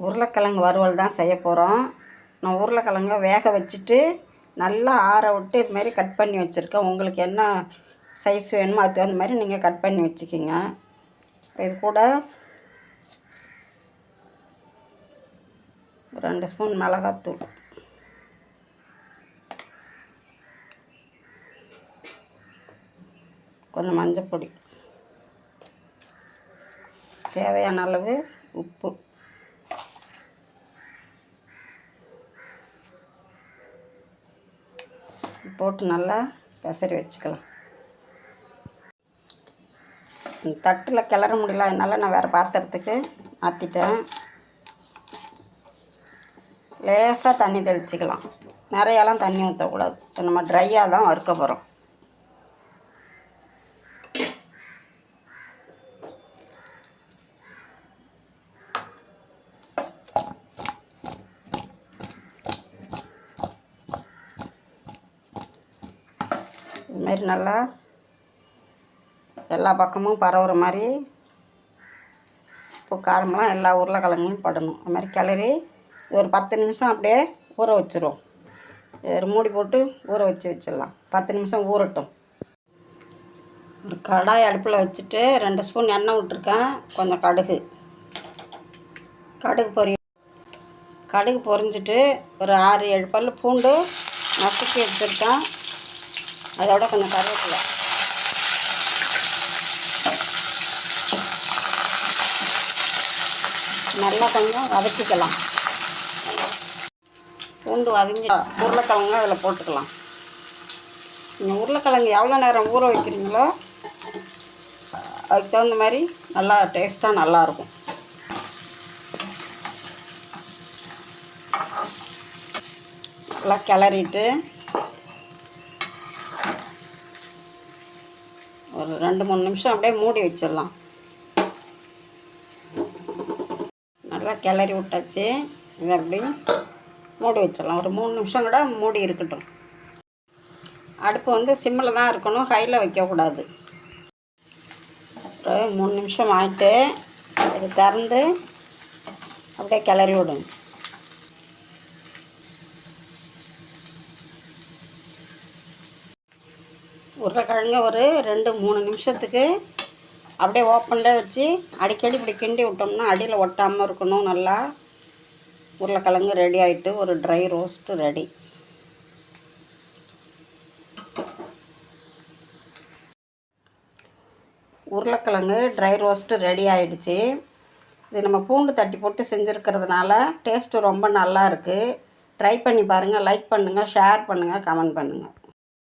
உருளைக்கிழங்கு வறுவல் தான் செய்ய போகிறோம். நான் உருளைக்கிழங்க வேக வச்சுட்டு நல்லா ஆற விட்டு இது மாதிரி கட் பண்ணி வச்சுருக்கேன். உங்களுக்கு என்ன சைஸ் வேணுமோ அதுக்கு தகுந்த மாதிரி நீங்கள் கட் பண்ணி வச்சுக்கிங்க. இது கூட 2 ஸ்பூன் மிளகாத்தூள், கொஞ்சம் மஞ்சள் பொடி, தேவையான அளவு உப்பு, போட்டு நல்லா பெசரி வச்சுக்கலாம். தட்டில் கிளற முடியல, அதனால் நான் வேறு பாத்திரத்துக்கு மாற்றிட்டேன். லேசாக தண்ணி தெளிச்சிக்கலாம், நிறையாலாம் தண்ணி ஊற்றக்கூடாது. நம்ம ட்ரையாக தான் வறுக்க போகிறோம். இதுமாரி நல்லா எல்லா பக்கமும் பரவுற மாதிரி உப்பு காரமெல்லாம் எல்லா உருளைக்கிழங்கும் படணும். அது மாதிரி கிளறி ஒரு 10 நிமிஷம் அப்படியே ஊற வச்சுருவோம். ஒரு மூடி போட்டு ஊற வச்சிடலாம். 10 நிமிஷம் ஊறட்டும். ஒரு கடாய் அடுப்பில் வச்சுட்டு 2 ஸ்பூன் எண்ணெய் விட்டுருக்கேன். கொஞ்சம் கடுகு பொரிஞ்சிட்டு ஒரு 6-7 பல் பூண்டு நசுக்கி வச்சுருக்கேன். அதோட கொஞ்சம் கருவேப்பிலை, நல்லா கொஞ்சம் வதக்கிக்கலாம். பூண்டு வதங்கி உருளைக்கிழங்கு அதில் போட்டுக்கலாம். நீங்கள் உருளைக்கிழங்கு எவ்வளோ நேரம் ஊற வைக்கிறீங்களோ அதுக்கு தகுந்த மாதிரி நல்லா டேஸ்ட்டாக நல்லாயிருக்கும். நல்லா கிளறிட்டு ஒரு 2-3 நிமிஷம் அப்படியே மூடி வச்சிடலாம். நல்லா கிளறி விட்டாச்சு. இதை அப்படி மூடி வச்சிடலாம். ஒரு 3 நிமிஷம் கூட மூடி இருக்கட்டும். அடுப்பு சிம்மில் தான் இருக்கணும், ஹையில் வைக்கக்கூடாது. அப்புறம் 3 நிமிஷம் ஆகிட்டு இது திறந்து அப்படியே கிளறி விடுங்க. உருளைக்கிழங்கு ஒரு 2-3 நிமிஷத்துக்கு அப்படியே ஓப்பனில் வச்சு அடிக்கடி இப்படி கிண்டி விட்டோம்னா அடியில் ஒட்டாமல் இருக்கணும். நல்லா உருளைக்கிழங்கு ரெடி ஆகிட்டு ஒரு ட்ரை ரோஸ்ட்டு ரெடி. உருளைக்கிழங்கு ட்ரை ரோஸ்ட்டு ரெடி ஆகிடுச்சு. இது நம்ம பூண்டு தட்டி போட்டு செஞ்சுருக்கிறதுனால டேஸ்ட்டு ரொம்ப நல்லா இருக்குது. ட்ரை பண்ணி பாருங்கள். லைக் பண்ணுங்கள், ஷேர் பண்ணுங்கள், கமெண்ட் பண்ணுங்கள்.